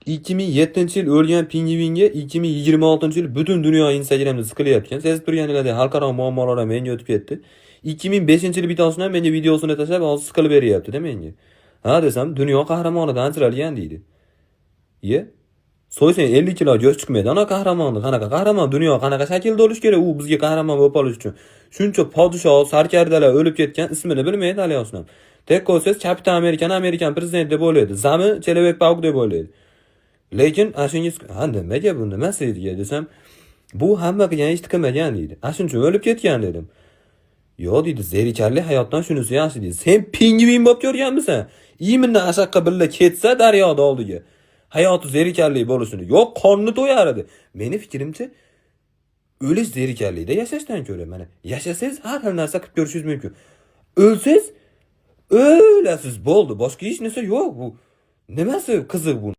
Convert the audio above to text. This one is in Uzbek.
2007-yil o'lgan pingvinga 2026-yil butun dunyo Instagramda siqilyapti. Sezib turganingizdek xalqaro muammolar ham menga o'tib ketdi. 2005-yil bitosidan menga videosini tashlab, hozir siqilib beryapti-da menga. Ha desam, dunyo qahramonidan ajralgan deydi. Ye? So'ysang 50 kilo go'sht chiqmaydi. Ana qahramonni, qanaqa qahramon, dunyo qanaqa shaklda bo'lish kerak u bizga qahramon bo'lib qolish uchun. Shuncha podshoh, sarkardalar o'lib ketgan, ismini bilmaydi hali yoshdan. Tek ko'rsangiz Kapitan Amerikan prezident deb o'ylaydi. Zami Человек-паук deb o'ylaydi. Lekin ashingiz, ha nimaga bu nimasi edi desam, bu hamma qilgan ish qilmagan deydi. Ashun uchun o'lib ketgan dedim. Yo deydi, zerikarli hayotdan shunisi yaxshi deydi. Sen pingvin bo'lib ko'rganmisan? Imindan ashaqqa billa ketsa daryoda oldiga. Hayoti zerikarli bo'lishini, yo'q qonni to'yar edi. Meni fikrimcha, o'lish zerikarlikda yashashdan ko'ra, mana yashasangiz har xil narsa qilib ko'rishingiz mumkin. O'lsangiz o'lasiz bo'ldi, boshqa hech narsa yo'q bu. Nimasi qiziq bu?